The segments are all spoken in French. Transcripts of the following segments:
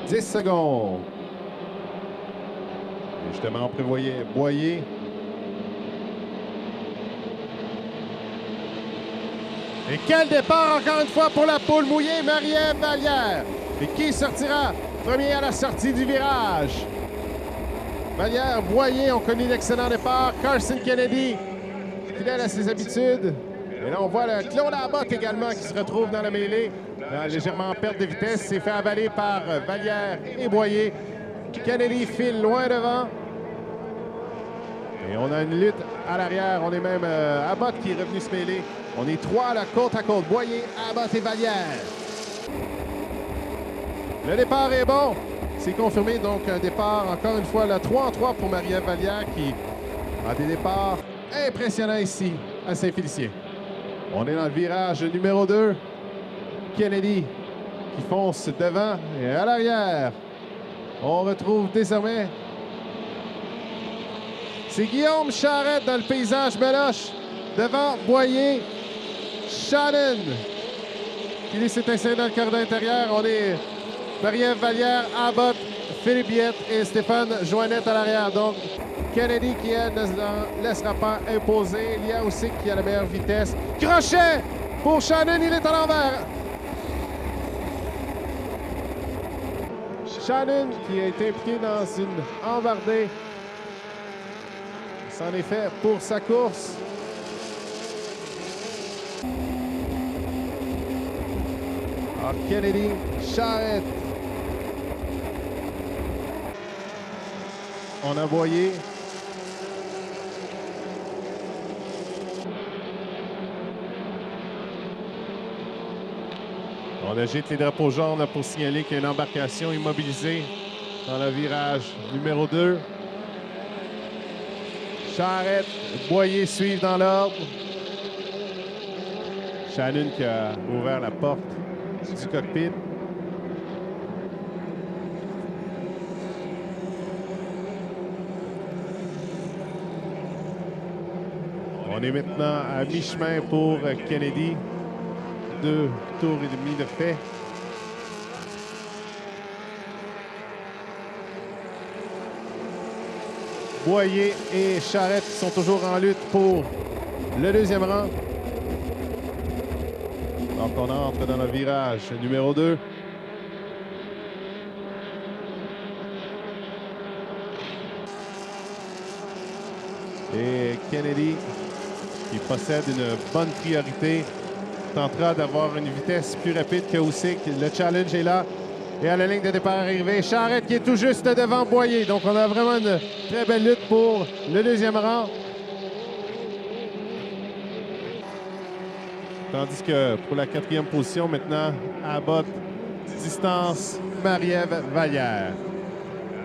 10 secondes. Et justement, on prévoyait Boyer. Et quel départ encore une fois pour la poule mouillée, Marie-Ève Vallière. Et qui sortira premier à la sortie du virage? Vallière, Boyer ont connu l'excellent départ. Carson Kennedy, fidèle à ses habitudes. Et là, on voit le Claude Abbott également qui se retrouve dans la mêlée. Légèrement en perte de vitesse. C'est fait avaler par Vallière et Boyer. Kennedy file loin devant. Et on a une lutte à l'arrière. On est même Abbott qui est revenu se mêler. On est trois là, côte à côte. Boyer, Abbott et Vallière. Le départ est bon. C'est confirmé, donc un départ, encore une fois, le 3-3 pour Marie-Ève Vallière qui a des départs impressionnants ici à Saint-Félicien. On est dans le virage numéro 2. Kennedy qui fonce devant et à l'arrière. On retrouve désormais... C'est Guillaume Charette dans le paysage Meloche. Devant Boyer. Shannon qui lui s'est inséré dans le corridor intérieur. On est Marie-Ève Vallière, Abbott, Philippe Biette et Stéphane Joannette à l'arrière. Donc, Kennedy qui elle, ne se laissera pas imposer. Lia aussi qui a la meilleure vitesse. Crochet pour Shannon, il est à l'envers. Shannon qui a été impliqué dans une embardée. C'en est fait pour sa course. Alors, Kennedy, Charette. On a Boyer. On agite les drapeaux jaunes pour signaler qu'il y a une embarcation immobilisée dans le virage numéro 2. Charette, Boyer suivent dans l'ordre. Shannon qui a ouvert la porte du cockpit. On est maintenant à mi-chemin pour Kennedy. 2 tours et demi de fait. Boyer et Charette sont toujours en lutte pour le deuxième rang. Donc on entre dans le virage numéro 2. Et Kennedy, qui possède une bonne priorité, tentera d'avoir une vitesse plus rapide que Houssik. Le challenge est là. Et à la ligne de départ arrivée, Charette qui est tout juste devant Boyer. Donc on a vraiment une très belle lutte pour le deuxième rang. Tandis que pour la 4e position, maintenant, Abbott distance Marie-Ève Vallière.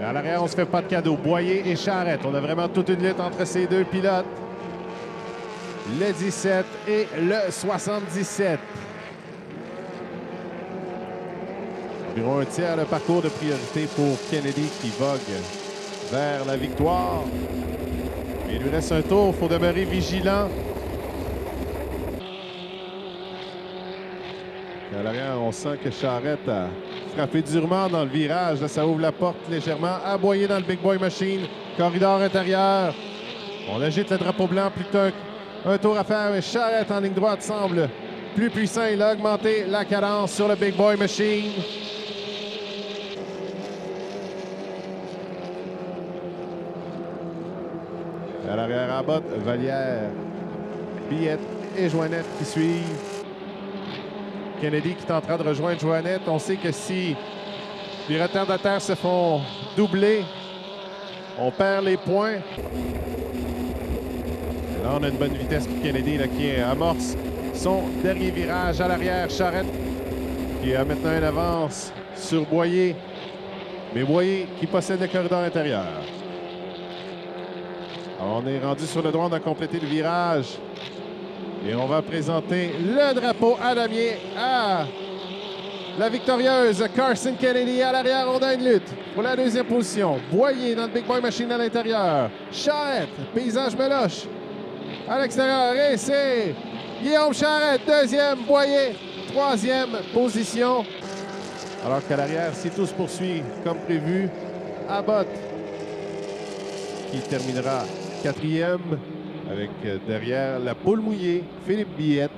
À l'arrière, on se fait pas de cadeau. Boyer et Charette. On a vraiment toute une lutte entre ces deux pilotes. Le 17 et le 77. Environ un tiers le parcours de priorité pour Kennedy qui vogue vers la victoire. Il lui reste un tour, il faut demeurer vigilant. Et à l'arrière, on sent que Charette a frappé durement dans le virage. Là, ça ouvre la porte légèrement. À Boyer dans le Big Boy Machine. Corridor intérieur. On agite le drapeau blanc plutôt qu'un tour à faire. Mais Charette en ligne droite semble plus puissant. Il a augmenté la cadence sur le Big Boy Machine. À l'arrière, Abbott, Vallière, Biette et Joannette qui suivent. Kennedy qui est en train de rejoindre Joannette. On sait que si les retardataires se font doubler, on perd les points. Et là, on a une bonne vitesse pour Kennedy là, qui amorce son dernier virage à l'arrière. Charette qui a maintenant une avance sur Boyer. Mais Boyer qui possède le corridor intérieur. Alors, on est rendu sur le droit, on a complété le virage. Et on va présenter le drapeau à damier à la victorieuse Carson Kennedy. À l'arrière, on a une lutte pour la 2e position. Boyer dans le Big Boy Machine à l'intérieur. Charette, paysage Meloche à l'extérieur. Et c'est Guillaume Charette, 2e. Boyer, 3e position. Alors qu'à l'arrière, si tout se poursuit comme prévu, Abbott qui terminera 4e avec derrière la poule mouillée, Philippe Billette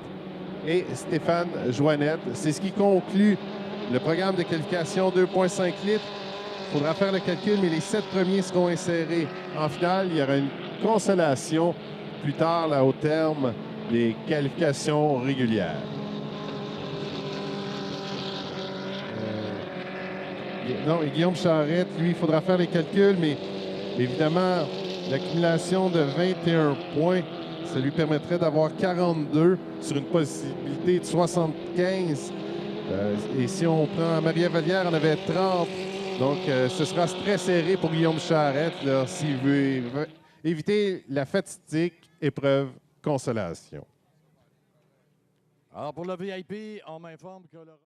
et Stéphane Joannette. C'est ce qui conclut le programme de qualification 2,5 litres. Il faudra faire le calcul, mais les 7 premiers seront insérés en finale. Il y aura une consolation plus tard, là, au terme des qualifications régulières. Non, et Guillaume Charrette, lui, il faudra faire les calculs, mais évidemment, l'accumulation de 21 points, ça lui permettrait d'avoir 42 sur une possibilité de 75. Et si on prend Marie-Ève Vallière, on avait 30. Donc, ce sera très serré pour Guillaume Charrette s'il veut éviter la fatidique épreuve consolation. Alors, pour le VIP, on m'informe que le...